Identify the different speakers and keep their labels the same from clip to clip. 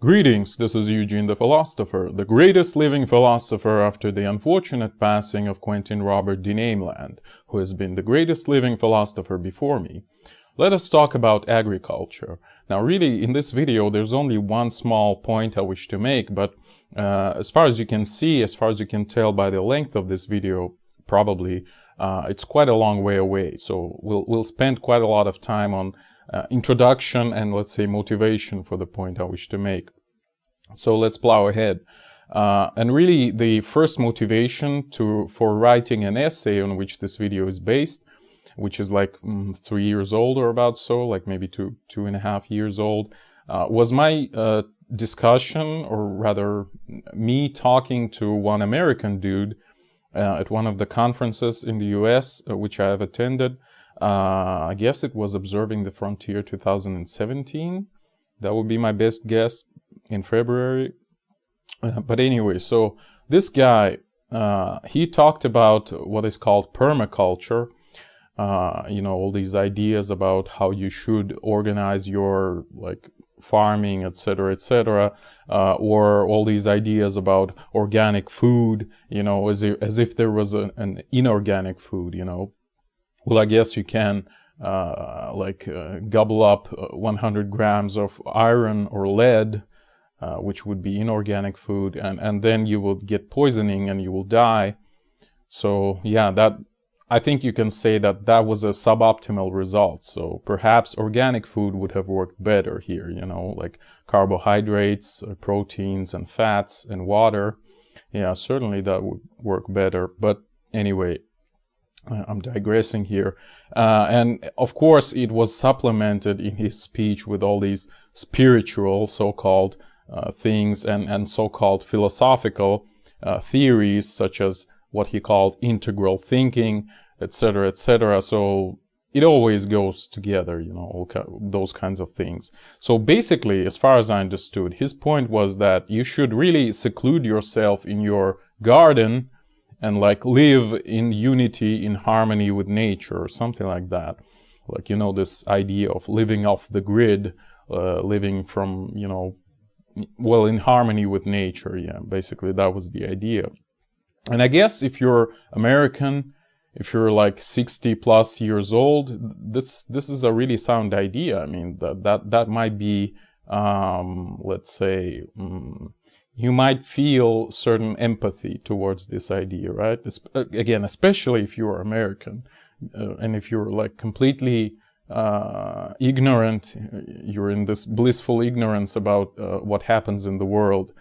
Speaker 1: Greetings, this is Eugene the Philosopher, the greatest living philosopher after the unfortunate passing of Quentin Robert de Nameland, who has been the greatest living philosopher before me. Let us talk about agriculture. Now really, in this video, there's only one small point I wish to make, but as far as you can see, as far as you can tell by the length of this video, probably, it's quite a long way away. So we'll spend quite a lot of time on introduction and, let's say, motivation for the point I wish to make. So let's plow ahead. And really, the first motivation for writing an essay on which this video is based, which is like 3 years old or about so, like maybe 2.5 years old, was my discussion, or rather me talking to one American dude at one of the conferences in the US, which I have attended. I guess it was Observing the Frontier 2017. That would be my best guess, in February. But anyway, so this guy, he talked about what is called permaculture. You know, all these ideas about how you should organize your, like, farming, etc., etc., or all these ideas about organic food, you know, as if there was an inorganic food, you know. Well, I guess you can gobble up 100 grams of iron or lead, which would be inorganic food, and then you will get poisoning and you will die. So yeah, that, I think you can say that that was a suboptimal result. So perhaps organic food would have worked better here, you know, like carbohydrates, proteins and fats and water. Yeah, certainly that would work better. But anyway, I'm digressing here. And of course, it was supplemented in his speech with all these spiritual, so-called things and so-called philosophical theories, such as what he called integral thinking, etc., etc. So it always goes together, you know, all those kinds of things. So basically, as far as I understood, his point was that you should really seclude yourself in your garden and like live in unity, in harmony with nature, or something like that. Like, you know, this idea of living off the grid, living from, you know, well, in harmony with nature. Yeah, basically that was the idea. And I guess if you're American, if you're like 60 plus years old, this is a really sound idea. I mean, that might be, let's say, you might feel certain empathy towards this idea, right? Again, especially if you're American, and if you're like completely ignorant, you're in this blissful ignorance about what happens in the world,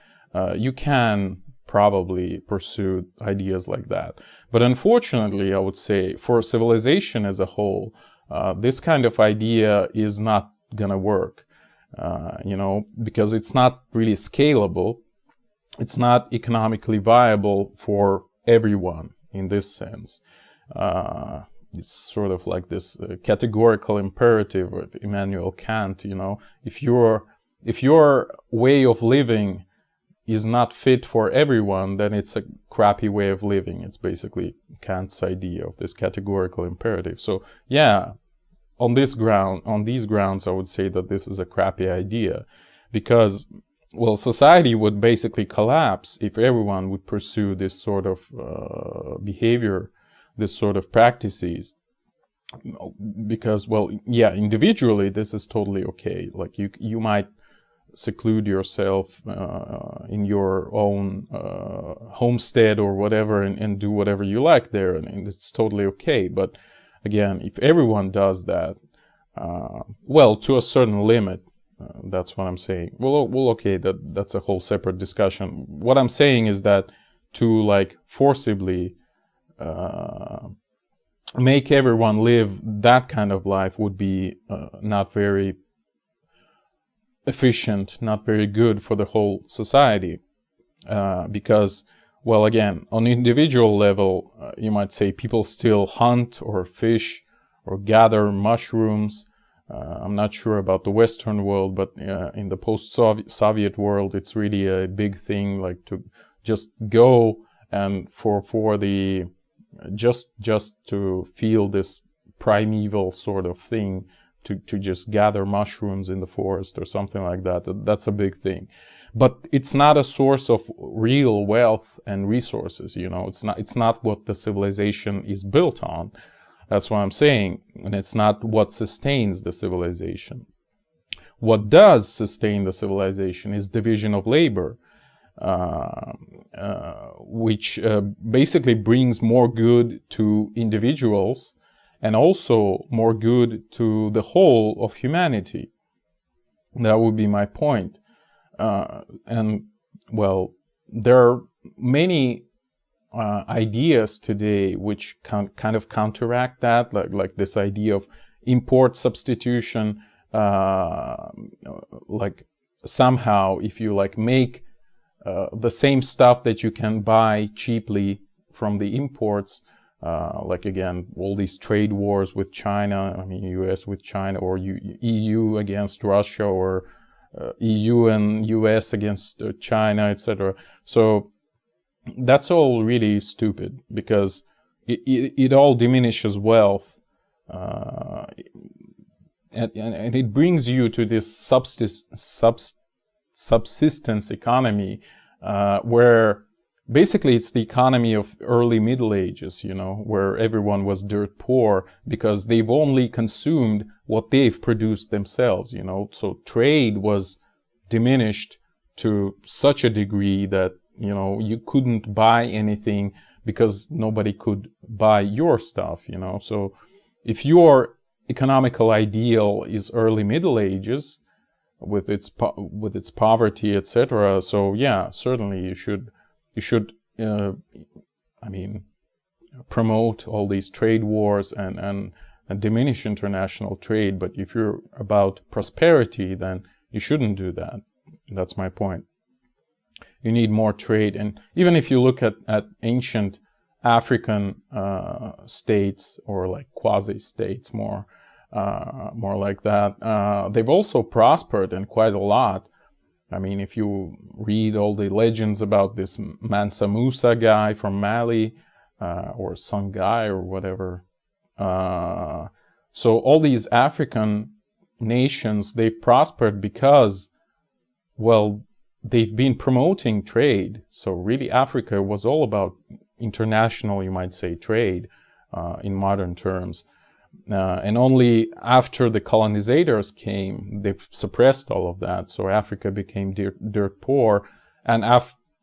Speaker 1: you can probably pursue ideas like that. But unfortunately, I would say, for civilization as a whole, this kind of idea is not gonna work, you know, because it's not really scalable. It's not economically viable for everyone in this sense. It's sort of like this categorical imperative of Immanuel Kant, you know. If your way of living is not fit for everyone, then it's a crappy way of living. It's basically Kant's idea of this categorical imperative. So yeah, on these grounds, I would say that this is a crappy idea, because, well, society would basically collapse if everyone would pursue this sort of behavior, this sort of practices. Because, well, yeah, individually this is totally okay. Like you might seclude yourself in your own homestead or whatever, and do whatever you like there, and it's totally okay. But again, if everyone does that, well, to a certain limit, that's what I'm saying. Well, okay, that's a whole separate discussion. What I'm saying is that to like forcibly make everyone live that kind of life would be not very efficient, not very good for the whole society. Because, well, again, on individual level, you might say people still hunt or fish or gather mushrooms. I'm not sure about the Western world, but in the post-Soviet world, it's really a big thing, like to just go and just to feel this primeval sort of thing, to just gather mushrooms in the forest or something like that. That's a big thing. But it's not a source of real wealth and resources, you know. It's not what the civilization is built on. That's what I'm saying. And it's not what sustains the civilization. What does sustain the civilization is division of labor, which basically brings more good to individuals and also more good to the whole of humanity. That would be my point. And, well, there are many ideas today which kind of counteract that, like this idea of import substitution. Like somehow if you like make the same stuff that you can buy cheaply from the imports, like again, all these trade wars with China, I mean US with China, or EU against Russia, or EU and US against China, etc. So that's all really stupid, because it all diminishes wealth, and it brings you to this subsistence economy, where basically it's the economy of early Middle Ages, you know, where everyone was dirt poor because they've only consumed what they've produced themselves, you know. So trade was diminished to such a degree that, you know, you couldn't buy anything because nobody could buy your stuff, you know. So if your economical ideal is early Middle Ages with its poverty, etc., so yeah, certainly you should I mean, promote all these trade wars and diminish international trade. But if you're about prosperity, then you shouldn't do that. That's my point. You need more trade. And even if you look at ancient African states, or like quasi-states, more like that, they've also prospered, and quite a lot. I mean, if you read all the legends about this Mansa Musa guy from Mali, or Songhai or whatever. So all these African nations, they've prospered because, well, they've been promoting trade. So really Africa was all about international, you might say, trade, in modern terms. And only after the colonizators came, they've suppressed all of that. So Africa became dirt poor. And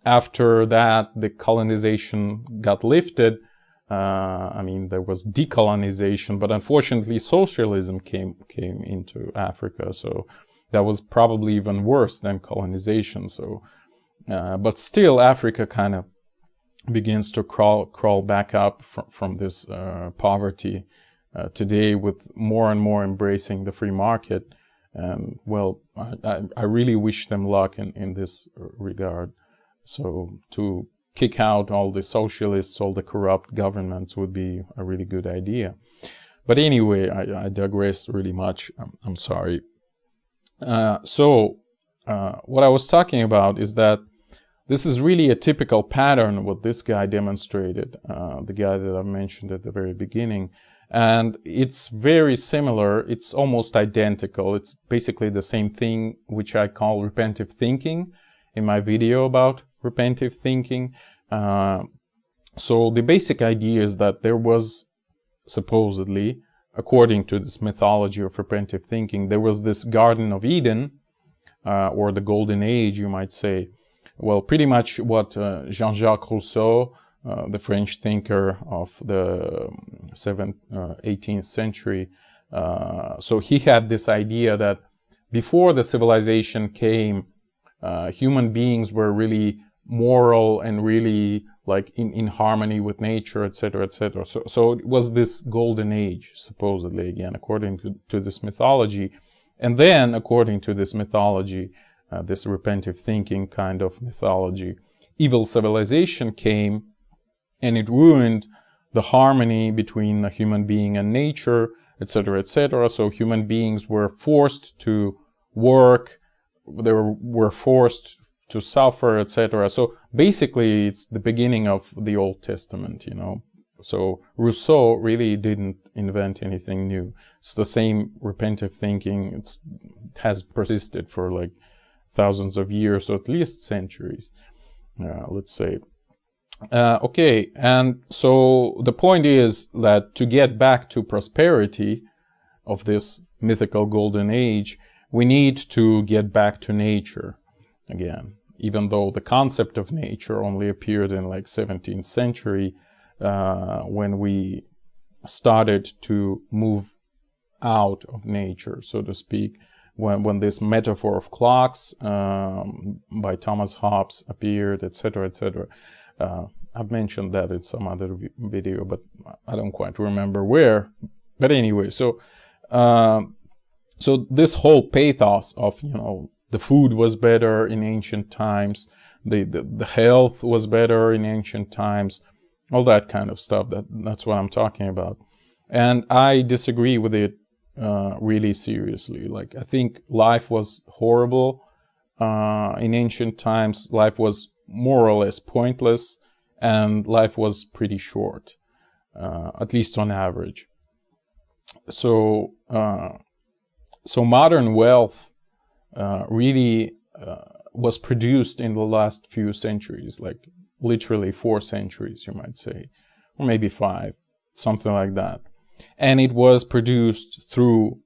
Speaker 1: after that, the colonization got lifted. I mean, there was decolonization, but unfortunately socialism came into Africa. So that was probably even worse than colonization. So, but still Africa kind of begins to crawl back up from this poverty today, with more and more embracing the free market. And well, I really wish them luck in this regard. So to kick out all the socialists, all the corrupt governments would be a really good idea. But anyway, I digressed really much. I'm sorry. So what I was talking about is that this is really a typical pattern what this guy demonstrated, the guy that I mentioned at the very beginning. And it's very similar. It's almost identical. It's basically the same thing, which I call repentive thinking in my video about repentive thinking. So the basic idea is that there was, supposedly, according to this mythology of repentive thinking, there was this Garden of Eden, or the Golden Age, you might say. Well, pretty much what Jean-Jacques Rousseau, the French thinker of the 18th century, so he had this idea that before the civilization came, human beings were really moral and really like in harmony with nature, etc., etc. So it was this golden age, supposedly, again, according to this mythology. And then, according to this mythology, this repentive thinking kind of mythology, evil civilization came, and it ruined the harmony between a human being and nature, etc., etc. So human beings were forced to work, they were forced to suffer, etc. So basically, it's the beginning of the Old Testament, you know. So Rousseau really didn't invent anything new. It's the same repetitive thinking. It has persisted for like thousands of years, or at least centuries, let's say. Okay, and so the point is that to get back to prosperity of this mythical golden age, we need to get back to nature again, even though the concept of nature only appeared in like 17th century, when we started to move out of nature, so to speak, when this metaphor of clocks by Thomas Hobbes appeared, etc., etc. I've mentioned that in some other video, but I don't quite remember where. But anyway, so this whole pathos of, you know, the food was better in ancient times, the health was better in ancient times, all that kind of stuff. That's what I'm talking about, and I disagree with it really seriously. Like, I think life was horrible in ancient times. Life was more or less pointless, and life was pretty short, at least on average. So modern wealth really was produced in the last few centuries, like literally 4 centuries, you might say, or maybe 5, something like that. And it was produced through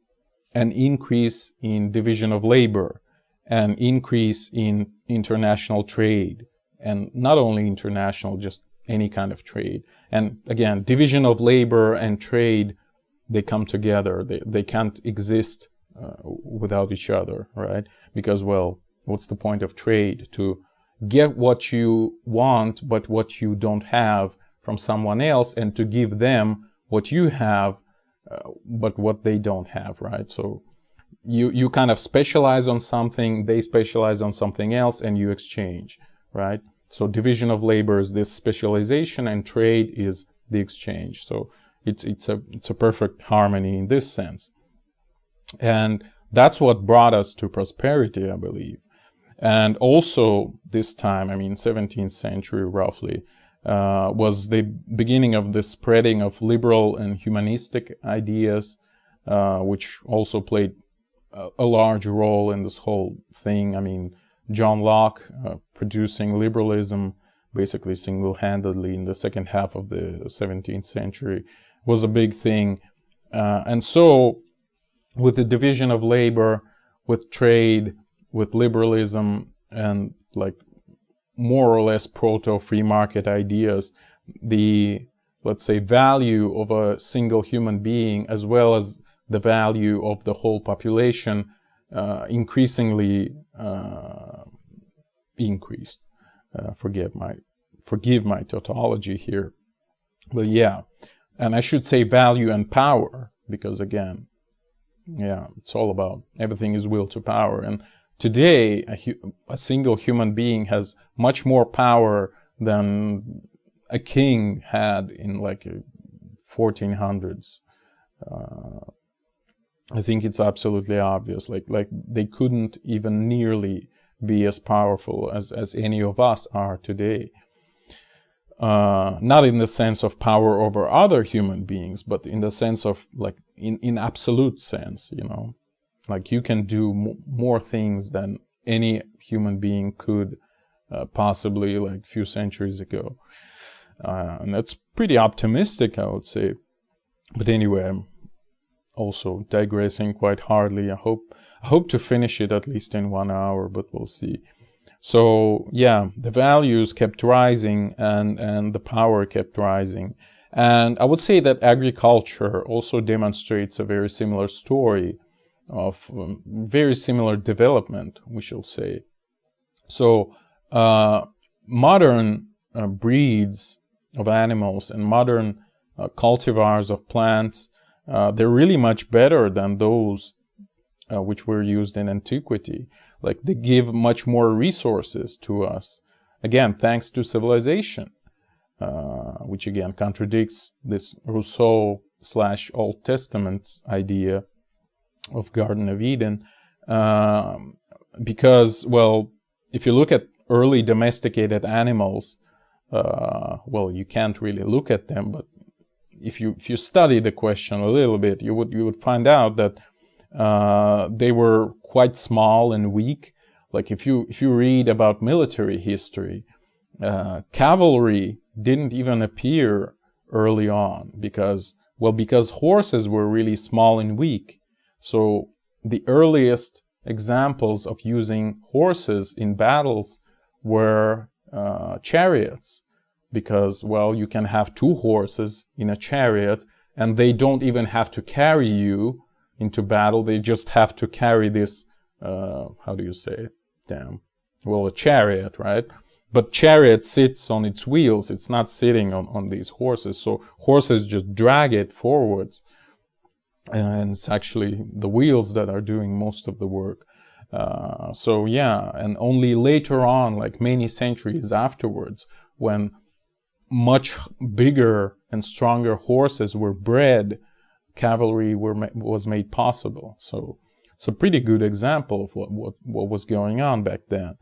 Speaker 1: an increase in division of labor, an increase in international trade, and not only international, just any kind of trade. And again, division of labor and trade, they come together. They can't exist without each other, right? Because, well, what's the point of trade? To get what you want, but what you don't have from someone else, and to give them what you have, but what they don't have, right? So you kind of specialize on something, they specialize on something else, and you exchange, right? So division of labor is this specialization, and trade is the exchange. So it's a perfect harmony in this sense. And that's what brought us to prosperity, I believe. And also this time, I mean 17th century roughly, was the beginning of the spreading of liberal and humanistic ideas, which also played a large role in this whole thing. I mean, John Locke producing liberalism basically single-handedly in the second half of the 17th century was a big thing. And so with the division of labor, with trade, with liberalism, and like more or less proto-free market ideas, the, let's say, value of a single human being, as well as the value of the whole population, increasingly increased. Forgive my tautology here, but yeah, and I should say value and power, because again, yeah, it's all about, everything is will to power. And today, a single human being has much more power than a king had in like 1400s. I think it's absolutely obvious. Like they couldn't even nearly be as powerful as any of us are today. Not in the sense of power over other human beings, but in the sense of like in absolute sense, you know, like you can do more things than any human being could possibly like a few centuries ago. And that's pretty optimistic, I would say. But anyway, I'm also digressing quite hardly. I hope to finish it at least in 1 hour, but we'll see. So yeah, the values kept rising, and the power kept rising. And I would say that agriculture also demonstrates a very similar story of very similar development, we shall say. So modern breeds of animals and modern cultivars of plants, they're really much better than those which were used in antiquity. Like, they give much more resources to us, again, thanks to civilization, which again contradicts this Rousseau/Old Testament idea of Garden of Eden, because, well, if you look at early domesticated animals, well, you can't really look at them, but if you study the question a little bit, you would find out that they were quite small and weak. Like if you read about military history, cavalry didn't even appear early on because horses were really small and weak. So the earliest examples of using horses in battles were chariots, because, well, you can have 2 horses in a chariot and they don't even have to carry you into battle. They just have to carry this, how do you say it? A chariot, right? But chariot sits on its wheels. It's not sitting on these horses. So horses just drag it forwards. And it's actually the wheels that are doing most of the work. So yeah, and only later on, like many centuries afterwards, when much bigger and stronger horses were bred, cavalry was made possible. So it's a pretty good example of what was going on back then.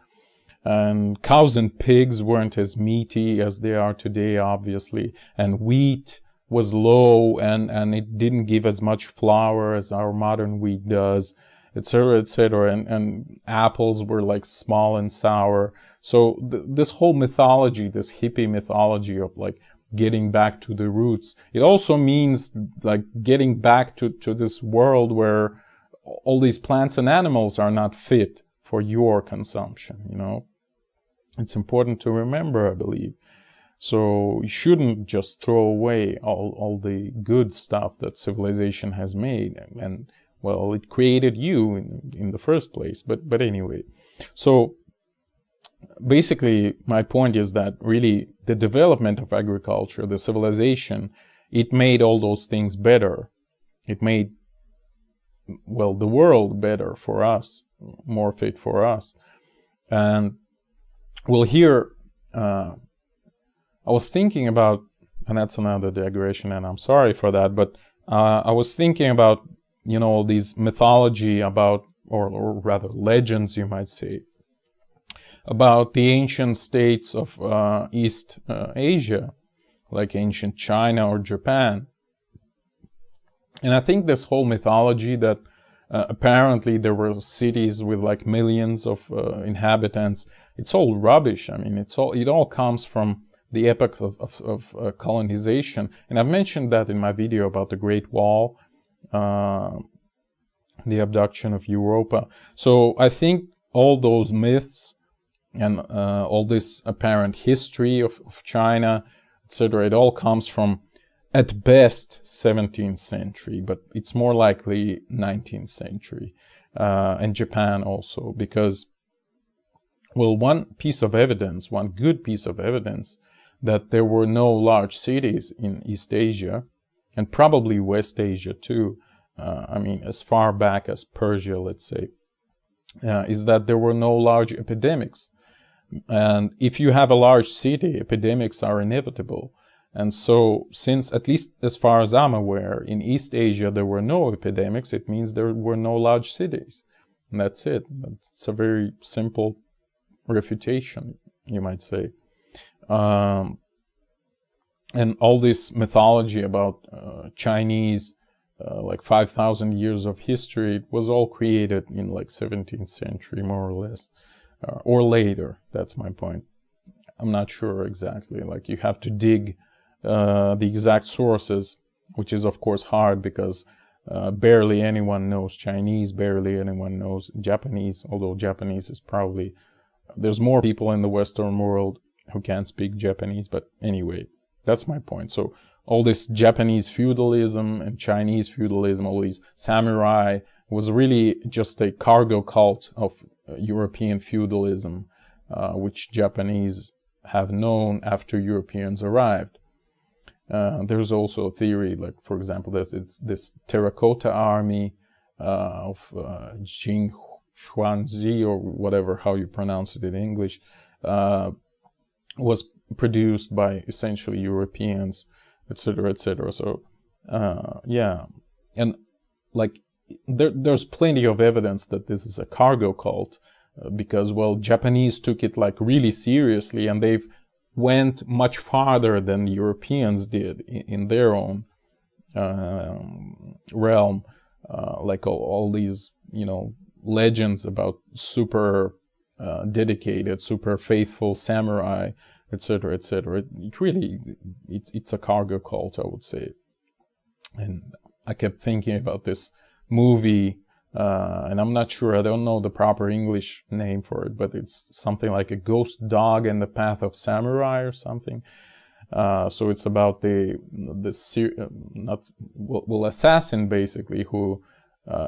Speaker 1: And cows and pigs weren't as meaty as they are today, obviously. And wheat was low, and it didn't give as much flour as our modern wheat does, etc., etc. And apples were like small and sour. So this whole mythology, this hippie mythology of like getting back to the roots, it also means like getting back to this world where all these plants and animals are not fit for your consumption, you know. It's important to remember, I believe. So you shouldn't just throw away all the good stuff that civilization has made, and well, it created you in the first place. But anyway, so basically my point is that really the development of agriculture, the civilization, it made all those things better. It made, well, the world better for us, more fit for us. And well, here I was thinking about, and that's another digression, and I'm sorry for that, but I was thinking about, you know, these mythology about, or rather legends, you might say, about the ancient states of East Asia, like ancient China or Japan. And I think this whole mythology that apparently there were cities with like millions of inhabitants, it's all rubbish. I mean, it all comes from the epoch of colonization. And I've mentioned that in my video about the Great Wall, the abduction of Europa. So I think all those myths and all this apparent history of China, etc., it all comes from, at best, 17th century, but it's more likely 19th century, and Japan also, because, well, one good piece of evidence that there were no large cities in East Asia, and probably West Asia too, I mean, as far back as Persia, let's say, is that there were no large epidemics. And if you have a large city, epidemics are inevitable. And so, since, at least as far as I'm aware, in East Asia there were no epidemics, it means there were no large cities. And that's it. It's a very simple refutation, you might say. And all this mythology about Chinese, like 5,000 years of history, it was all created in like 17th century, more or less, or later. That's my point. I'm not sure exactly. Like, you have to dig the exact sources, which is of course hard because barely anyone knows Chinese, barely anyone knows Japanese, although Japanese is probably, there's more people in the Western world who can't speak Japanese, but anyway, that's my point. So all this Japanese feudalism and Chinese feudalism, all these samurai, was really just a cargo cult of European feudalism, which Japanese have known after Europeans arrived. There's also a theory, like, for example, it's this terracotta army of Jing Xuanzi, or whatever, how you pronounce it in English, was produced by essentially Europeans, etc., etc. So, yeah, and like there's plenty of evidence that this is a cargo cult, because, well, Japanese took it like really seriously, and they've went much farther than the Europeans did in their own realm. Like all these, legends about super dedicated, super faithful samurai, etc., etc. It's a cargo cult, I would say. And I kept thinking about this movie, and I'm not sure, I don't know the proper English name for it, but it's something like A Ghost Dog and the Path of Samurai or something. So it's about the assassin basically, who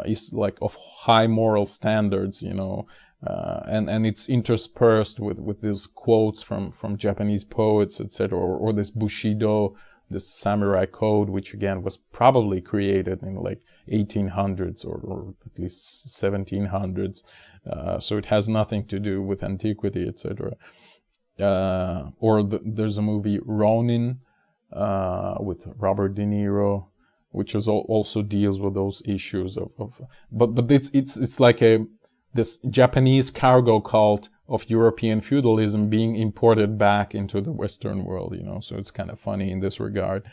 Speaker 1: is like of high moral standards, and it's interspersed with these quotes from Japanese poets, etc., or this Bushido, this samurai code, which again was probably created in like 1800s or at least 1700s. So it has nothing to do with antiquity, etc. There's a movie Ronin with Robert De Niro, which is also deals with those issues but it's like this Japanese cargo cult of European feudalism being imported back into the Western world, so it's kind of funny in this regard.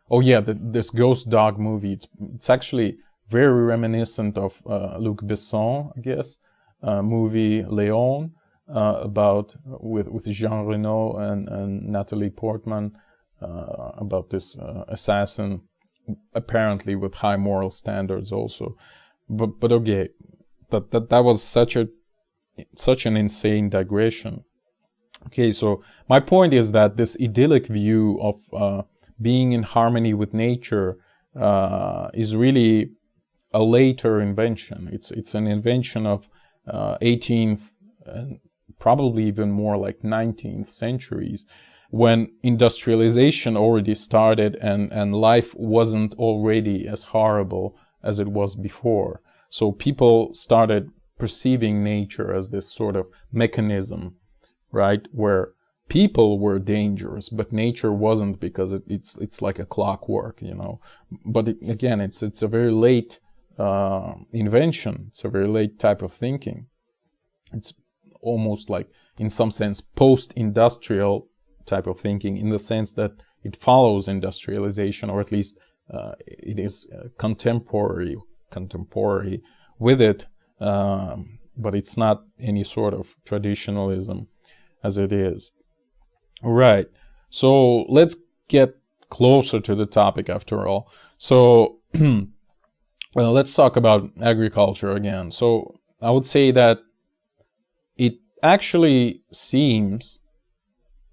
Speaker 1: This Ghost Dog movie, it's actually very reminiscent of Luc Besson, I guess, movie Léon, about with Jean Reno and Natalie Portman, about this assassin, apparently with high moral standards also. But okay, that was such an insane digression. Okay, so my point is that this idyllic view of being in harmony with nature is really a later invention. It's an invention of 18th and probably even more like 19th centuries, when industrialization already started and life wasn't already as horrible as it was before. So people started perceiving nature as this sort of mechanism, right, where people were dangerous, but nature wasn't, because it's like a clockwork, But it's a very late invention. It's a very late type of thinking. It's almost like, in some sense, post-industrial type of thinking, in the sense that it follows industrialization, or at least it is contemporary with it, but it's not any sort of traditionalism as it is. All right, so let's get closer to the topic after all. So, well, let's talk about agriculture again. So I would say that it actually seems,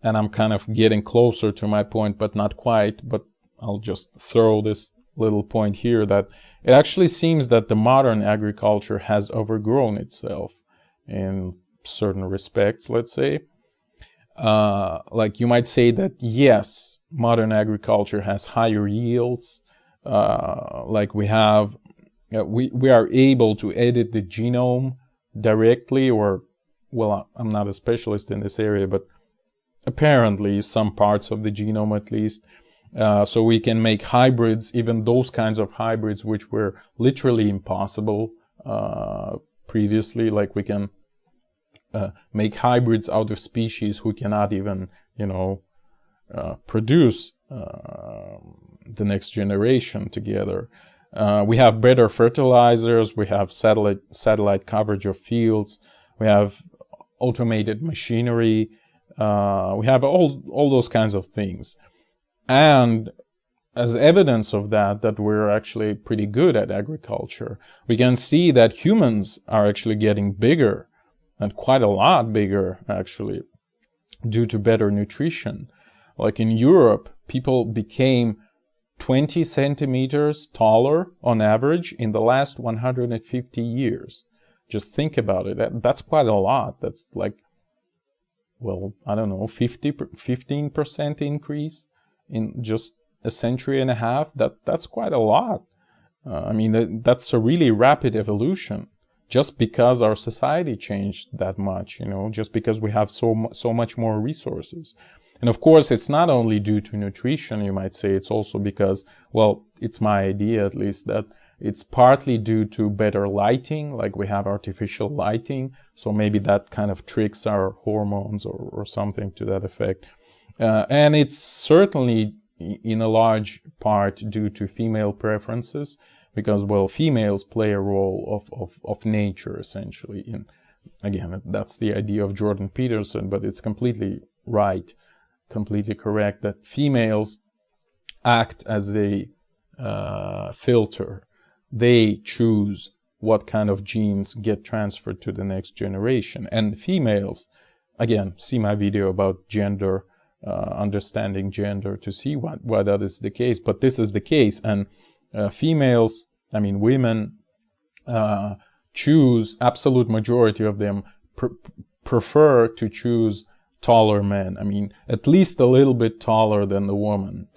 Speaker 1: and I'm kind of getting closer to my point, but not quite, but I'll just throw this little point here, that it actually seems that the modern agriculture has overgrown itself in certain respects, let's say. Like you might say that, yes, modern agriculture has higher yields, like we have, we are able to edit the genome directly, or, well, I'm not a specialist in this area, but apparently some parts of the genome at least. So we can make hybrids, even those kinds of hybrids which were literally impossible previously. Like we can make hybrids out of species who cannot even, produce the next generation together. We have better fertilizers. We have satellite coverage of fields. We have automated machinery. We have all those kinds of things. And as evidence of that we're actually pretty good at agriculture, we can see that humans are actually getting bigger, and quite a lot bigger, actually, due to better nutrition. Like in Europe, people became 20 centimeters taller on average in the last 150 years. Just think about it. That's quite a lot. That's like, well, I don't know, 15% increase in just a century and a half. That's quite a lot. I mean, that's a really rapid evolution, just because our society changed that much, just because we have so much more resources. And of course, it's not only due to nutrition, you might say. It's also because, well, it's my idea at least, that It's partly due to better lighting, like we have artificial lighting, so maybe that kind of tricks our hormones or something to that effect. And it's certainly in a large part due to female preferences, because, well, females play a role of nature, essentially. And again, that's the idea of Jordan Peterson, but it's completely right, completely correct, that females act as a filter. They choose what kind of genes get transferred to the next generation. And females, again, see my video about gender, understanding gender, to see why that is the case. But this is the case. And females, I mean women, choose, absolute majority of them prefer to choose taller men. I mean, at least a little bit taller than the woman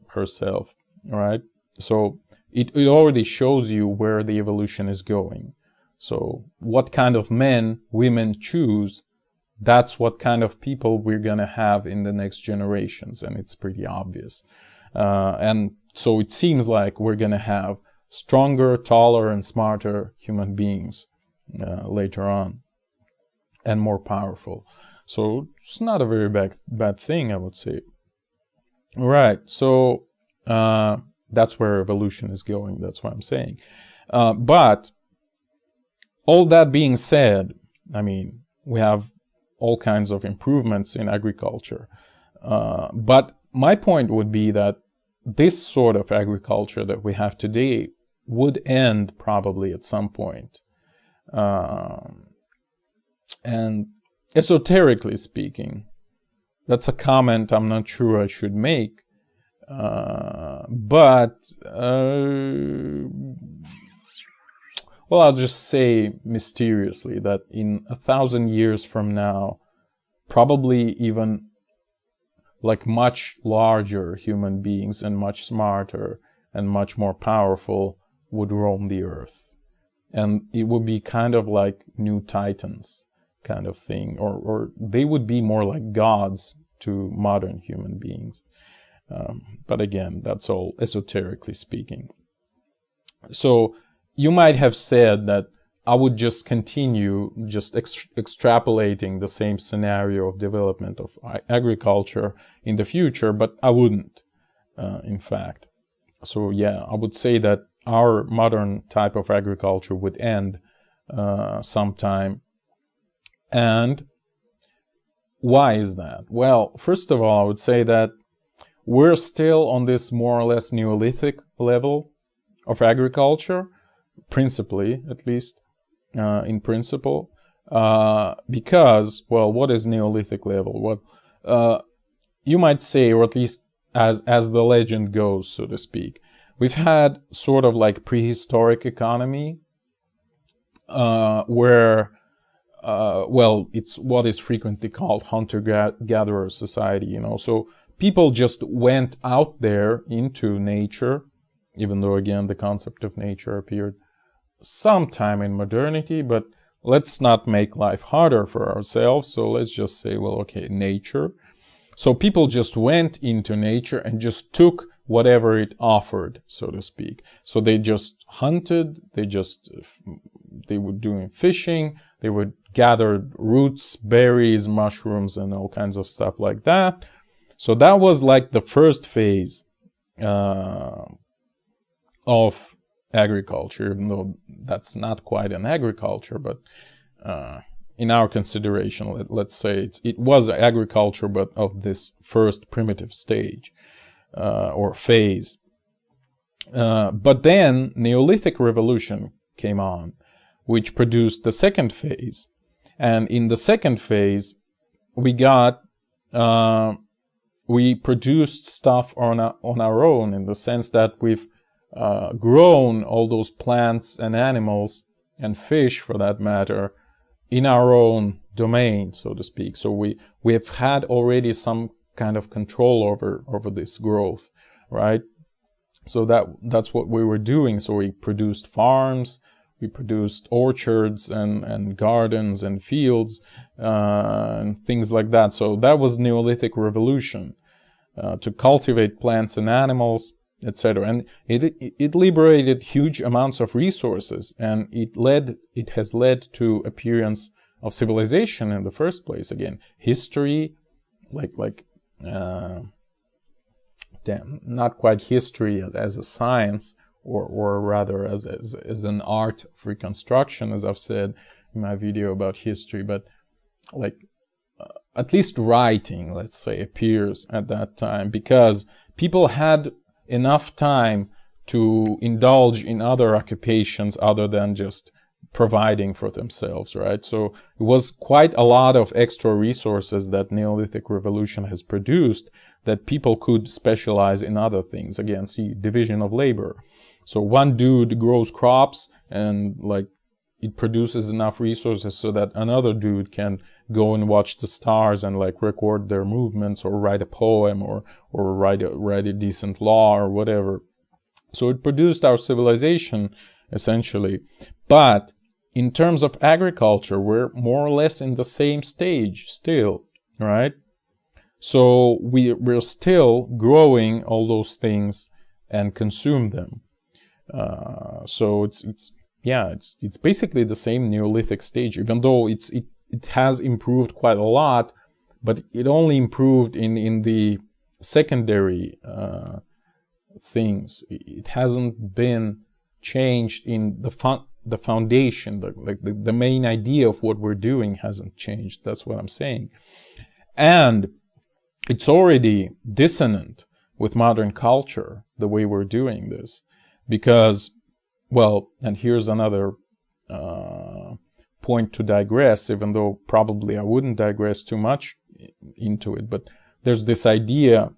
Speaker 1: herself, right? So it already shows you where the evolution is going. So what kind of men women choose, that's what kind of people we're gonna have in the next generations, and it's pretty obvious. And so it seems like we're gonna have stronger, taller, and smarter human beings later on, and more powerful. So it's not a very bad thing, I would say. Right, so that's where evolution is going, that's what I'm saying. But all that being said, I mean, we have all kinds of improvements in agriculture. But my point would be that this sort of agriculture that we have today would end probably at some point. And esoterically speaking, that's a comment I'm not sure I should make. Well, I'll just say mysteriously that in 1,000 years from now, probably even like much larger human beings and much smarter and much more powerful would roam the earth. And it would be kind of like new titans kind of thing, or they would be more like gods to modern human beings. But again, that's all esoterically speaking. So you might have said that I would just continue just extrapolating the same scenario of development of agriculture in the future, but I wouldn't, in fact. So yeah, I would say that our modern type of agriculture would end sometime. And why is that? Well, first of all, I would say that we're still on this more or less Neolithic level of agriculture, principally, at least, in principle, because, well, what is Neolithic level? What you might say, or at least as the legend goes, so to speak, we've had sort of like prehistoric economy, where, well, it's what is frequently called hunter-gatherer society, you know. So people just went out there into nature, even though, again, the concept of nature appeared sometime in modernity, but let's not make life harder for ourselves. So let's just say, well, okay, nature. So people just went into nature and just took whatever it offered, so to speak. So they just hunted, they were doing fishing, they would gather roots, berries, mushrooms, and all kinds of stuff like that. So that was like the first phase of agriculture, even though that's not quite an agriculture, but in our consideration, let's say it was agriculture, but of this first primitive stage or phase. But then Neolithic revolution came on, which produced the second phase. And in the second phase, we produced stuff on our own, in the sense that we've grown all those plants and animals and fish, for that matter, in our own domain, so to speak. So we have had already some kind of control over this growth, right? So that's what we were doing. So we produced farms, we produced orchards and gardens and fields and things like that. So that was Neolithic revolution, to cultivate plants and animals etc. And it liberated huge amounts of resources, and it has led to appearance of civilization in the first place. Again, history, not quite history as a science, or rather as an art of reconstruction, as I've said in my video about history, but at least writing, let's say, appears at that time, because people had enough time to indulge in other occupations other than just providing for themselves, right? So it was quite a lot of extra resources that Neolithic revolution has produced, that people could specialize in other things. Again, see, division of labor. So one dude grows crops, and it produces enough resources so that another dude can go and watch the stars and record their movements, or write a poem, or write a decent law, or whatever. So it produced our civilization, essentially. But in terms of agriculture, we're more or less in the same stage still, right? So we're still growing all those things and consume them. So it's basically the same Neolithic stage, even though it has improved quite a lot, but it only improved in the secondary things. It hasn't been changed in the foundation. The main idea of what we're doing hasn't changed. That's what I'm saying. And it's already dissonant with modern culture, the way we're doing this. Because, well, and here's another point to digress, even though probably I wouldn't digress too much into it, but there's this idea,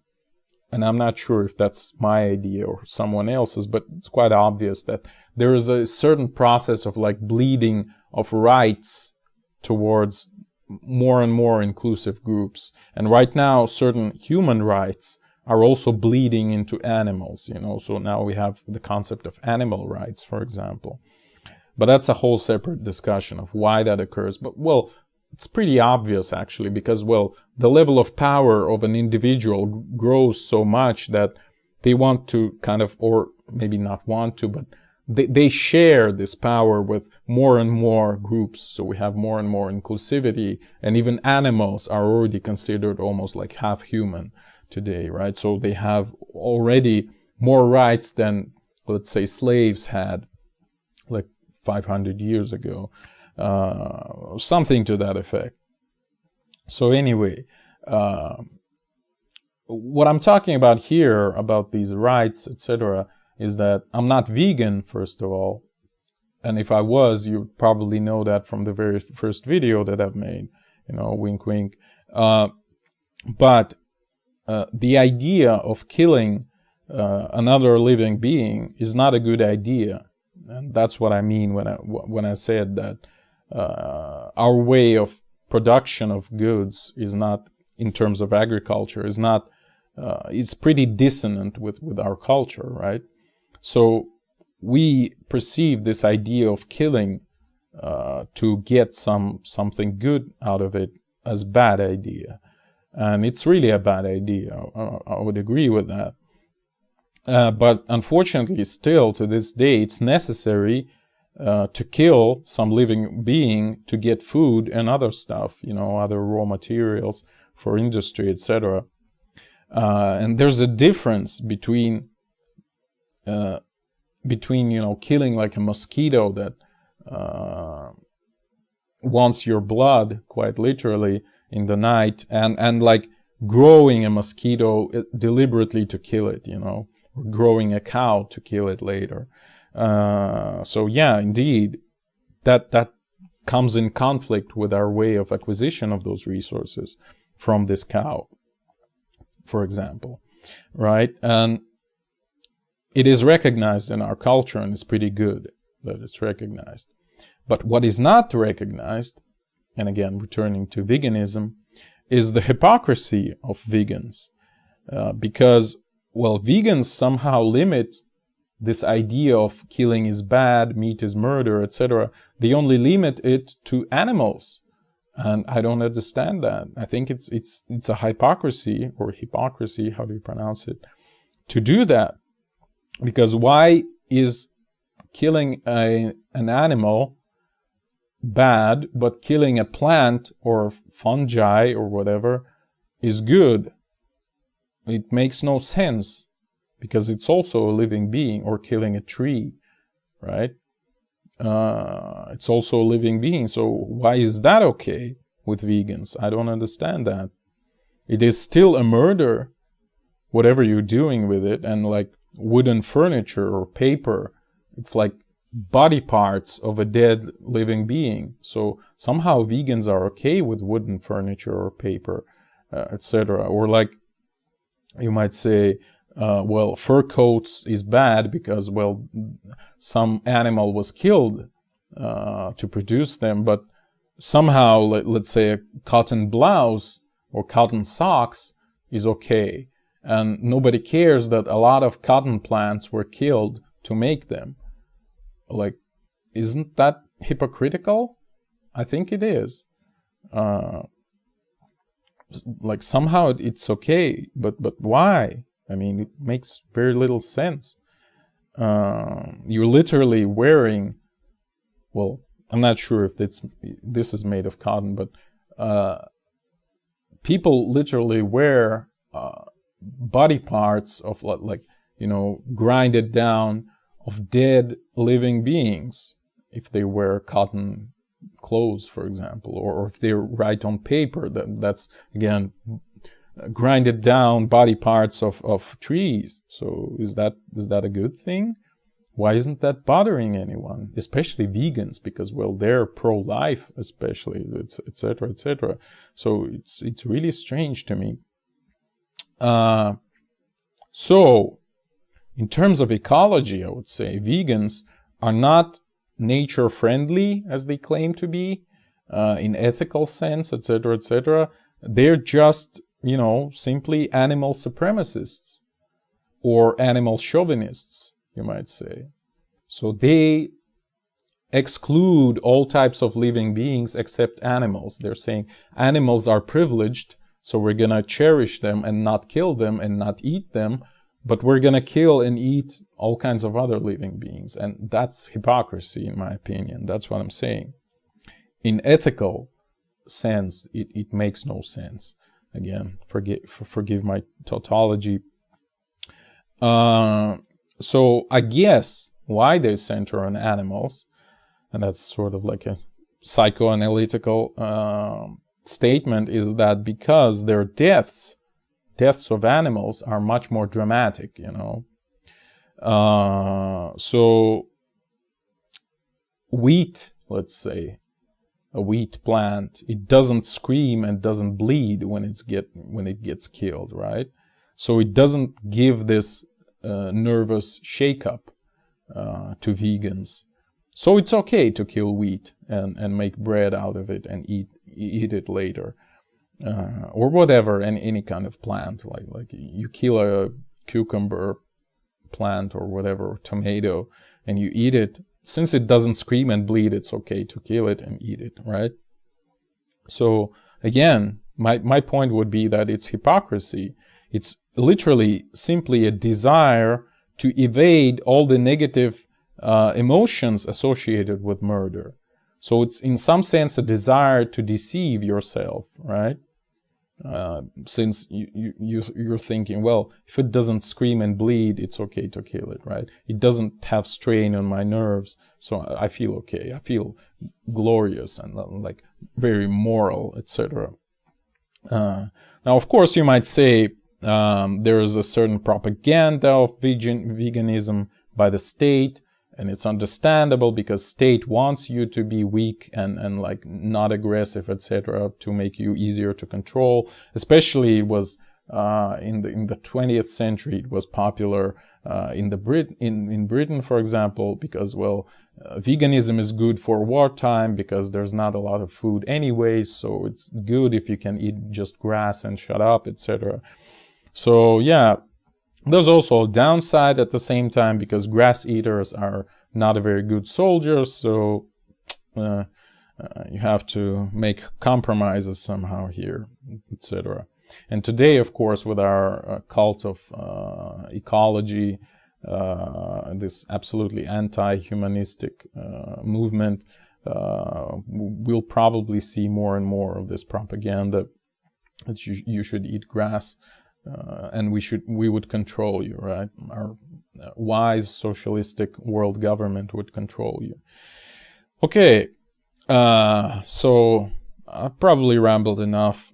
Speaker 1: and I'm not sure if that's my idea or someone else's, but it's quite obvious that there is a certain process of bleeding of rights towards more and more inclusive groups. And right now, certain human rights are also bleeding into animals, so now we have the concept of animal rights, for example. But that's a whole separate discussion of why that occurs. But, well, it's pretty obvious, actually, because, well, the level of power of an individual grows so much that they want to kind of, or maybe not want to, but they share this power with more and more groups. So we have more and more inclusivity, and even animals are already considered almost like half human today, right? So they have already more rights than, let's say, slaves had 500 years ago, something to that effect. So anyway, what I'm talking about here, about these rights, etc., is that I'm not vegan, first of all. And if I was, you'd probably know that from the very first video that I've made, wink, wink. But the idea of killing another living being is not a good idea. And that's what I mean when I said that our way of production of goods is not, in terms of agriculture, is not, it's pretty dissonant with our culture, right? So we perceive this idea of killing to get something good out of it as bad idea. And it's really a bad idea. I would agree with that. But unfortunately, still to this day, it's necessary to kill some living being to get food and other stuff, other raw materials for industry, etc. And there's a difference between killing like a mosquito that wants your blood, quite literally, in the night, and like growing a mosquito deliberately to kill it, or growing a cow to kill it later. So yeah, indeed, that comes in conflict with our way of acquisition of those resources from this cow, for example, right? And it is recognized in our culture, and it's pretty good that it's recognized. But what is not recognized, and again, returning to veganism, is the hypocrisy of vegans. Because, well, vegans somehow limit this idea of killing is bad, meat is murder, etc. They only limit it to animals. And I don't understand that. I think it's a hypocrisy, or hypocrisy, how do you pronounce it, to do that. Because why is killing an animal bad, but killing a plant or fungi or whatever is good? It makes no sense, because it's also a living being. Or killing a tree, right? It's also a living being. So why is that okay with vegans? I don't understand that. It is still a murder, whatever you're doing with it. And like wooden furniture or paper, it's like body parts of a dead living being. So somehow vegans are okay with wooden furniture or paper, etc. Or like you might say, well, fur coats is bad because, well, some animal was killed to produce them, but somehow, let's say, a cotton blouse or cotton socks is okay. And nobody cares that a lot of cotton plants were killed to make them. Like, isn't that hypocritical? I think it is. Like, somehow it's okay, but why? I mean, it makes very little sense. You're literally wearing, well, I'm not sure if this is made of cotton, but people literally wear body parts of, like, you know, grinded down of dead living beings if they wear cotton clothes, for example, or if they write on paper. That's again grinded down body parts of trees. So is that a good thing? Why isn't that bothering anyone, especially vegans? Because, well, they're pro-life, especially, etc., etc. So it's really strange to me. So in terms of ecology, I would say vegans are not nature friendly as they claim to be, in ethical sense, etc., etc. They're just, you know, simply animal supremacists or animal chauvinists, you might say. So they exclude all types of living beings except animals. They're saying animals are privileged, so we're gonna cherish them and not kill them and not eat them, but we're gonna kill and eat all kinds of other living beings. And that's hypocrisy, in my opinion. That's what I'm saying. In ethical sense, it makes no sense. Again, forgive my tautology. So I guess why they center on animals, and that's sort of like a psychoanalytical statement, is that because their deaths of animals are much more dramatic, you know. So wheat, let's say, a wheat plant, it doesn't scream and doesn't bleed when it gets killed, right? So it doesn't give this nervous shakeup to vegans. So it's okay to kill wheat and make bread out of it and eat it later, or whatever, any kind of plant. Like you kill a cucumber plant or whatever, or tomato, and you eat it. Since it doesn't scream and bleed, it's okay to kill it and eat it, right? So again, my point would be that it's hypocrisy. It's literally simply a desire to evade all the negative emotions associated with murder. So it's in some sense a desire to deceive yourself, right? Since you're thinking, well, if it doesn't scream and bleed, it's okay to kill it, right? It doesn't have strain on my nerves, so I feel okay. I feel glorious and like very moral, etc. Now, of course, you might say there is a certain propaganda of veganism by the state, and it's understandable because state wants you to be weak and like not aggressive, etc., to make you easier to control. Especially it was in the 20th century, it was popular in Britain, for example, because, well, veganism is good for wartime because there's not a lot of food anyway, so it's good if you can eat just grass and shut up, etc. So yeah, there's also a downside at the same time because grass eaters are not a very good soldiers, so you have to make compromises somehow here, etc. And today, of course, with our cult of ecology, this absolutely anti-humanistic movement, we'll probably see more and more of this propaganda that you should eat grass, and we would control you, right? Our wise socialistic world government would control you. Okay, so I've probably rambled enough.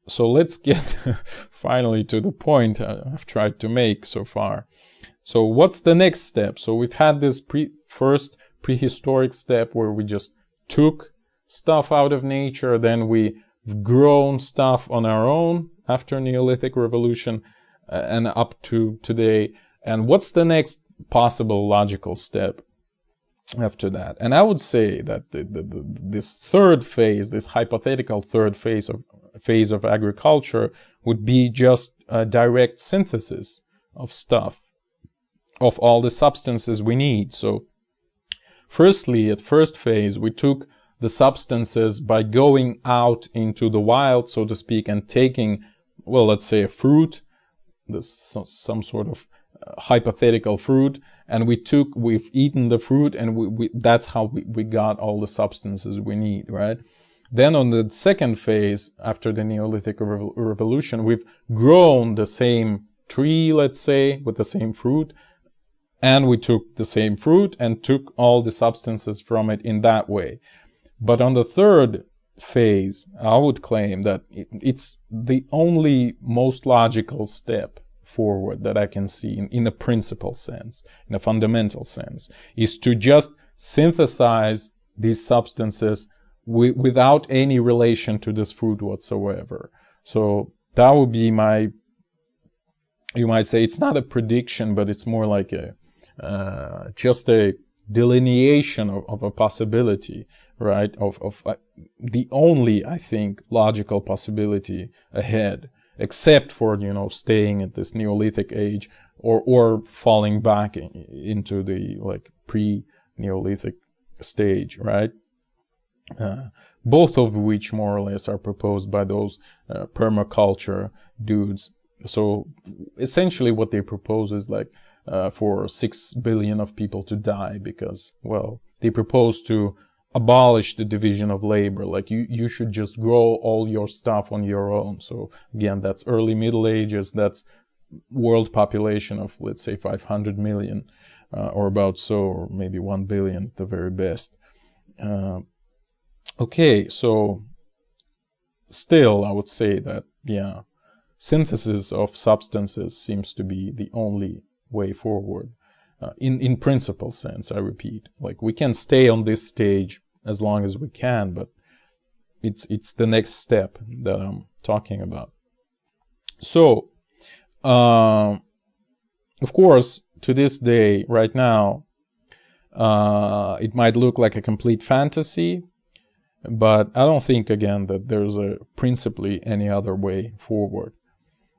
Speaker 1: So let's get finally to the point I've tried to make so far. So what's the next step? So we've had this first prehistoric step where we just took stuff out of nature, then we've grown stuff on our own after Neolithic revolution and up to today. And what's the next possible logical step after that? And I would say that this third phase, this hypothetical third phase of agriculture, would be just a direct synthesis of stuff, of all the substances we need. So firstly, at first phase, we took the substances by going out into the wild, so to speak, and taking, well, let's say a fruit, some sort of hypothetical fruit, and we've eaten the fruit, and that's how we got all the substances we need, right? Then on the second phase, after the Neolithic revolution, we've grown the same tree, let's say, with the same fruit, and we took the same fruit and took all the substances from it in that way. But on the third phase, I would claim that it's the only most logical step forward that I can see in a principal sense, in a fundamental sense, is to just synthesize these substances without any relation to this fruit whatsoever. So that would be you might say, it's not a prediction, but it's more like just a delineation of a possibility, right? Of the only, I think, logical possibility ahead, except for, staying at this Neolithic age or falling back into the pre-Neolithic stage, right? Both of which more or less are proposed by those permaculture dudes. So essentially what they propose is for 6 billion of people to die because, well, they propose to abolish the division of labor. You should just grow all your stuff on your own. So again, that's early Middle Ages, that's world population of, let's say, 500 million or about so, or maybe 1 billion at the very best. Okay, so still I would say that, yeah, synthesis of substances seems to be the only way forward. In principle sense, I repeat. We can stay on this stage as long as we can, but it's the next step that I'm talking about. So, of course, to this day, right now, it might look like a complete fantasy, but I don't think, again, that there's principally any other way forward.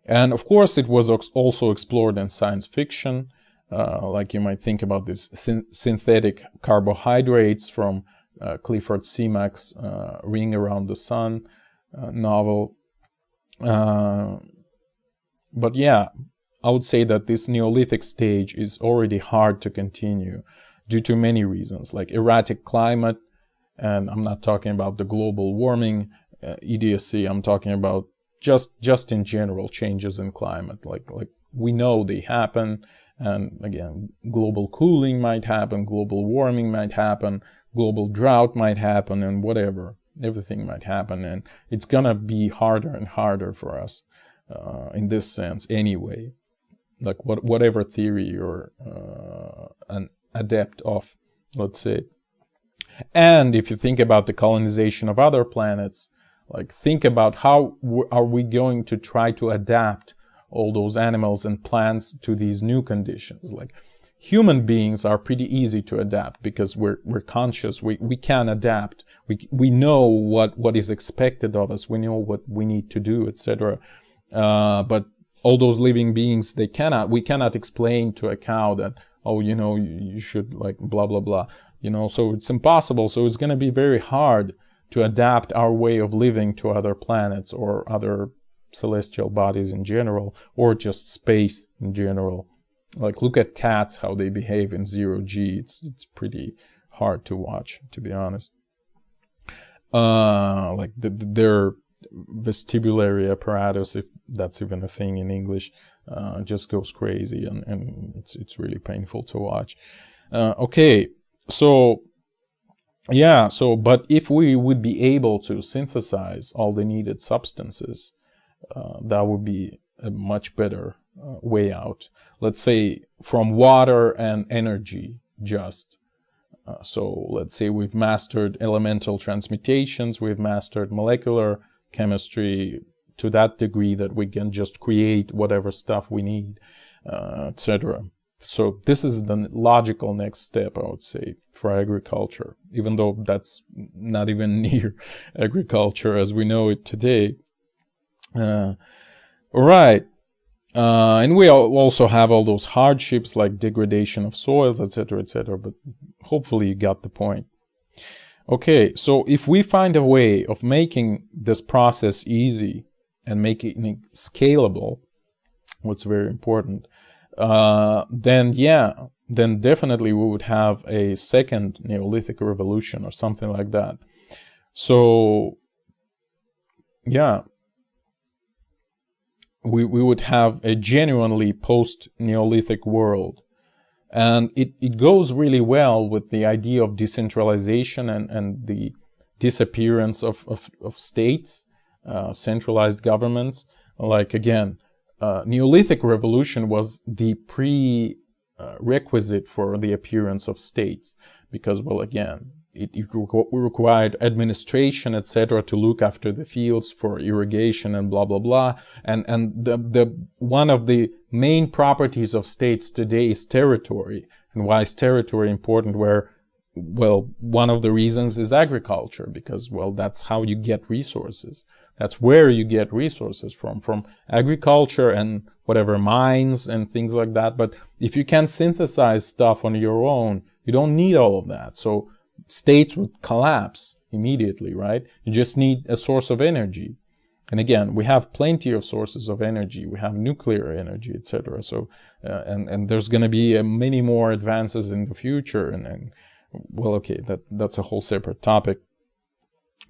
Speaker 1: And of course, it was also explored in science fiction. You might think about this synthetic carbohydrates from Clifford Seamack's Ring Around the Sun novel. But yeah, I would say that this Neolithic stage is already hard to continue due to many reasons, like erratic climate, and I'm not talking about the global warming idiocy, I'm talking about just in general changes in climate. Like we know they happen, and again, global cooling might happen, global warming might happen, global drought might happen, and whatever, everything might happen, and it's gonna be harder and harder for us in this sense anyway. Whatever theory you're an adept of, let's say. And if you think about the colonization of other planets, think about how are we going to try to adapt all those animals and plants to these new conditions. Human beings are pretty easy to adapt because we're conscious, we can adapt, we know what is expected of us, we know what we need to do, etc. But all those living beings, we cannot explain to a cow that, oh, you should blah blah blah, so it's impossible. So it's going to be very hard to adapt our way of living to other planets or other celestial bodies in general, or just space in general. Like, look at cats, how they behave in 0G. It's pretty hard to watch, to be honest. Like their vestibulary apparatus, if that's even a thing in English, just goes crazy, and it's really painful to watch. Okay, so yeah, but if we would be able to synthesize all the needed substances, that would be a much better way out. Let's say from water and energy, just. So let's say we've mastered elemental transmutations, we've mastered molecular chemistry to that degree that we can just create whatever stuff we need, etc. So this is the logical next step, I would say, for agriculture, even though that's not even near agriculture as we know it today. All right. And we also have all those hardships like degradation of soils, etc., but hopefully you got the point. Okay, so if we find a way of making this process easy and making it scalable, what's very important, then definitely we would have a second Neolithic revolution or something like that. So, yeah. We would have a genuinely post-Neolithic world. And it goes really well with the idea of decentralization and the disappearance of states, centralized governments. Like, again, Neolithic revolution was the prerequisite for the appearance of states. Because, well, again, it required administration, etc., to look after the fields for irrigation and blah blah blah. And the one of the main properties of states today is territory. And why is territory important? Where, well, one of the reasons is agriculture, because, well, that's how you get resources. That's where you get resources from agriculture and whatever mines and things like that. But if you can synthesize stuff on your own, you don't need all of that. So states would collapse immediately, right? You just need a source of energy. And again, we have plenty of sources of energy. We have nuclear energy, etc. So, and there's going to be many more advances in the future. And well, okay, that's a whole separate topic.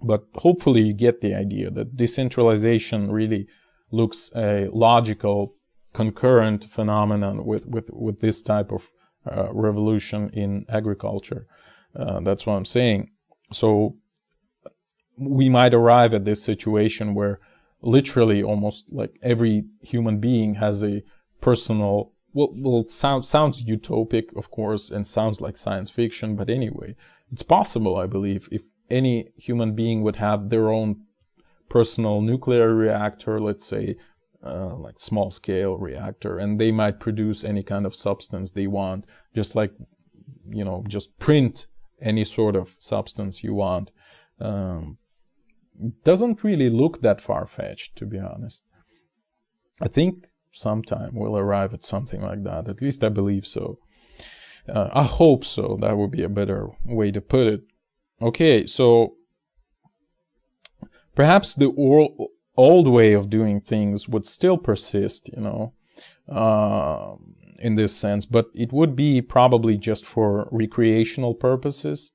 Speaker 1: But hopefully you get the idea that decentralization really looks a logical, concurrent phenomenon with this type of revolution in agriculture. That's what I'm saying. So we might arrive at this situation where literally almost like every human being has a personal, well, it sounds utopic, of course, and sounds like science fiction, but anyway, it's possible, I believe, if any human being would have their own personal nuclear reactor, let's say, like small scale reactor, and they might produce any kind of substance they want, just like, you know, just print any sort of substance you want. Doesn't really look that far-fetched, to be honest. I think sometime we'll arrive at something like that. At least I believe so. I hope so. That would be a better way to put it. Okay, so perhaps the old way of doing things would still persist, you know, in this sense, but it would be probably just for recreational purposes,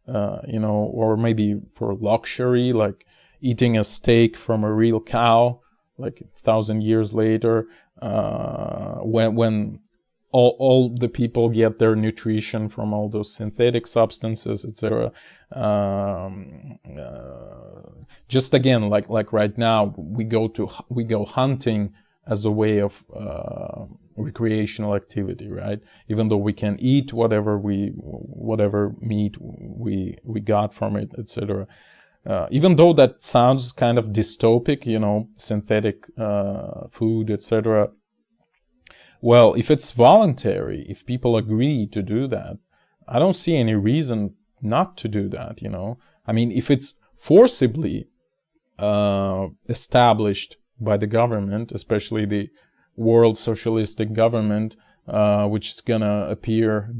Speaker 1: you know, or maybe for luxury, like eating a steak from a real cow, like 1,000 years later, when all the people get their nutrition from all those synthetic substances, etc. Just again, like right now, we go hunting as a way of recreational activity, right? Even though we can eat whatever meat we got from it, etc. Even though that sounds kind of dystopic, you know, synthetic food, etc. Well, if it's voluntary, if people agree to do that, I don't see any reason not to do that, you know. I mean, if it's forcibly established by the government, especially the world socialistic government, which is gonna appear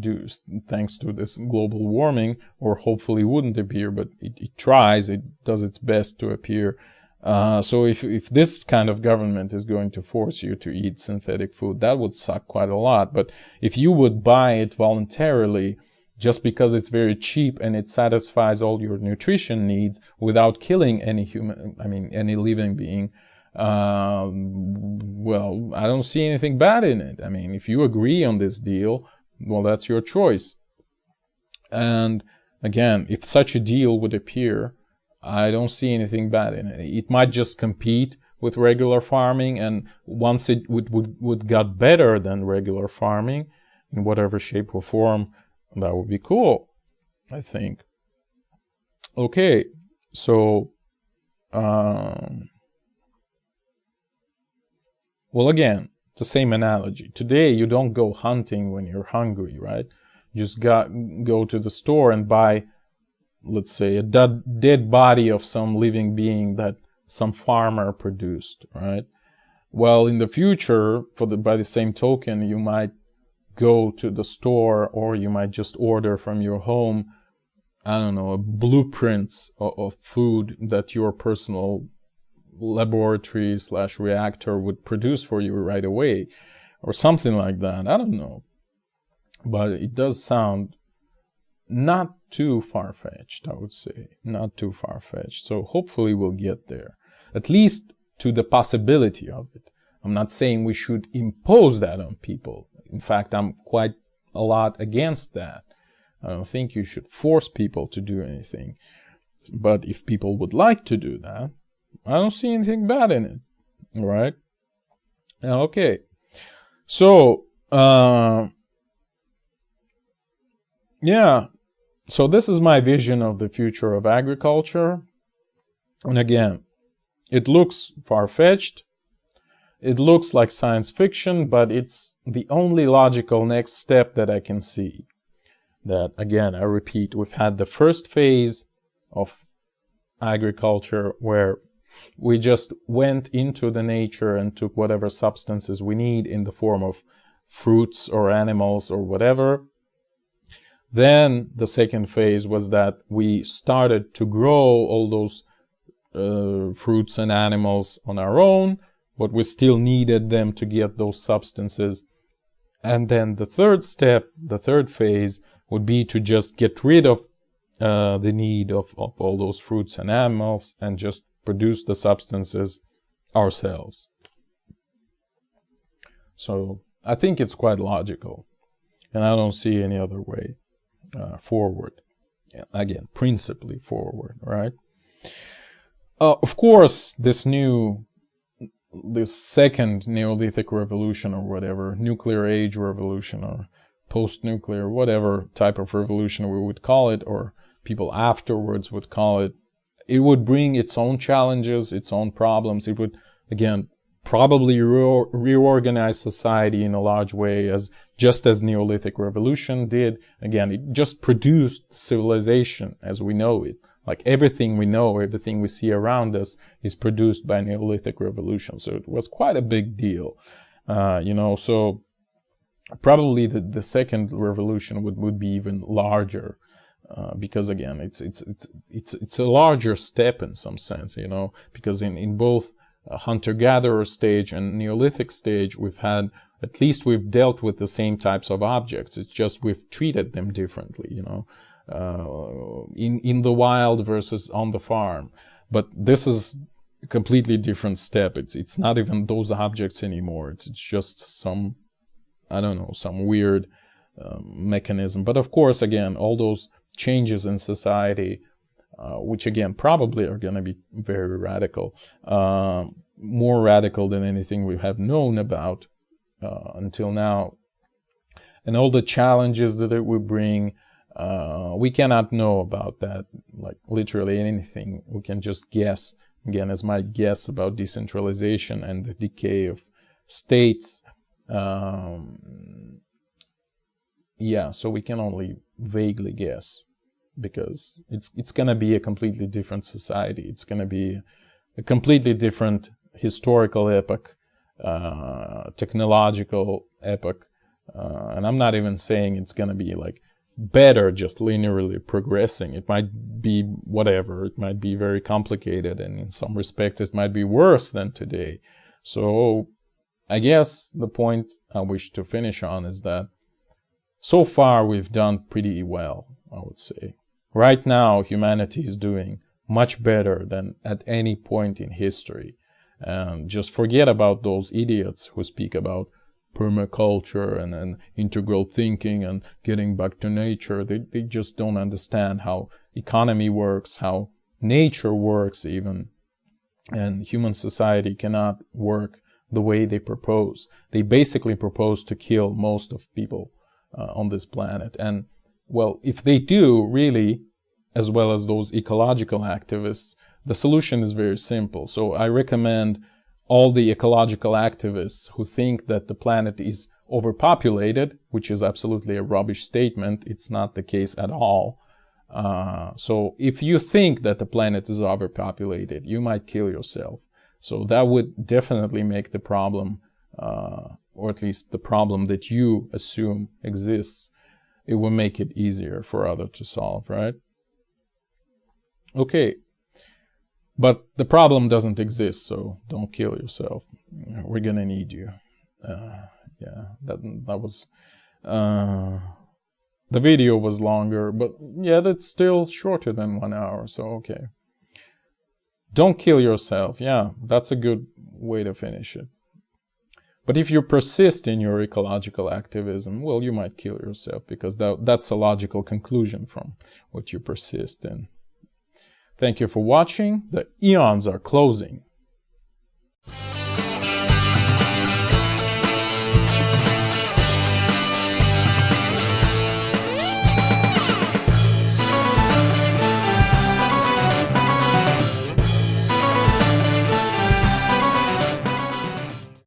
Speaker 1: thanks to this global warming, or hopefully wouldn't appear, but it tries, it does its best to appear So if this kind of government is going to force you to eat synthetic food, that would suck quite a lot. But if you would buy it voluntarily, just because it's very cheap and it satisfies all your nutrition needs without killing any any living being, well, I don't see anything bad in it. I mean, if you agree on this deal, well, that's your choice. And again, if such a deal would appear, I don't see anything bad in it. It might just compete with regular farming, and once it would get better than regular farming, in whatever shape or form, that would be cool, I think. Okay, so, well, again, the same analogy. Today, you don't go hunting when you're hungry, right? You just go to the store and buy, let's say, a dead body of some living being that some farmer produced, right? Well, in the future, by the same token, you might go to the store, or you might just order from your home, I don't know, blueprints of food that your personal laboratory / reactor would produce for you right away, or something like that. I don't know. But it does sound not too far-fetched, I would say. Not too far-fetched. So hopefully we'll get there. At least to the possibility of it. I'm not saying we should impose that on people. In fact, I'm quite a lot against that. I don't think you should force people to do anything. But if people would like to do that, I don't see anything bad in it. All right? Okay. So, yeah. So this is my vision of the future of agriculture. And again, it looks far-fetched. It looks like science fiction, but it's the only logical next step that I can see. That, again, I repeat, we've had the first phase of agriculture where we just went into the nature and took whatever substances we need in the form of fruits or animals or whatever. Then the second phase was that we started to grow all those fruits and animals on our own, but we still needed them to get those substances. And then the third step, the third phase, would be to just get rid of the need of all those fruits and animals and just produce the substances ourselves. So I think it's quite logical, and I don't see any other way forward. Again, principally forward, right? Of course, this second Neolithic revolution or whatever, nuclear age revolution or post-nuclear, whatever type of revolution we would call it, or people afterwards would call it, it would bring its own challenges, its own problems. It would, again, probably reorganize society in a large way, just as Neolithic revolution did. Again, it just produced civilization as we know it. Like everything we know, everything we see around us is produced by Neolithic revolution. So it was quite a big deal, so probably the second revolution would be even larger, because again, it's a larger step in some sense, because in both hunter-gatherer stage and Neolithic stage, we've dealt with the same types of objects. It's just we've treated them differently, in the wild versus on the farm. But this is a completely different step. It's not even those objects anymore. It's just some, I don't know, some weird mechanism. But of course, again, all those changes in society, which again probably are going to be very radical, more radical than anything we have known about until now, and all the challenges that it would bring. We cannot know about that, like literally anything. We can just guess, again, as my guess about decentralization and the decay of states. So we can only vaguely guess, because it's going to be a completely different society. It's going to be a completely different historical epoch, technological epoch. And I'm not even saying it's going to be like better just linearly progressing. It might be whatever. It might be very complicated, and in some respects it might be worse than today. So I guess the point I wish to finish on is that so far we've done pretty well, I would say. Right now humanity is doing much better than at any point in history. And just forget about those idiots who speak about permaculture and integral thinking and getting back to nature. They just don't understand how economy works, how nature works even. And human society cannot work the way they propose. They basically propose to kill most of people on this planet. And, well, if they do, really, as well as those ecological activists, the solution is very simple. So I recommend all the ecological activists who think that the planet is overpopulated, which is absolutely a rubbish statement. It's not the case at all. So if you think that the planet is overpopulated, you might kill yourself. So that would definitely make the problem, or at least the problem that you assume exists, it will make it easier for others to solve, right? Okay. But the problem doesn't exist, so don't kill yourself. We're gonna need you. Yeah, that was... the video was longer, but yeah, that's still shorter than 1 hour, so okay. Don't kill yourself. Yeah, that's a good way to finish it. But if you persist in your ecological activism, well, you might kill yourself, because that's a logical conclusion from what you persist in. Thank you for watching. The eons are closing.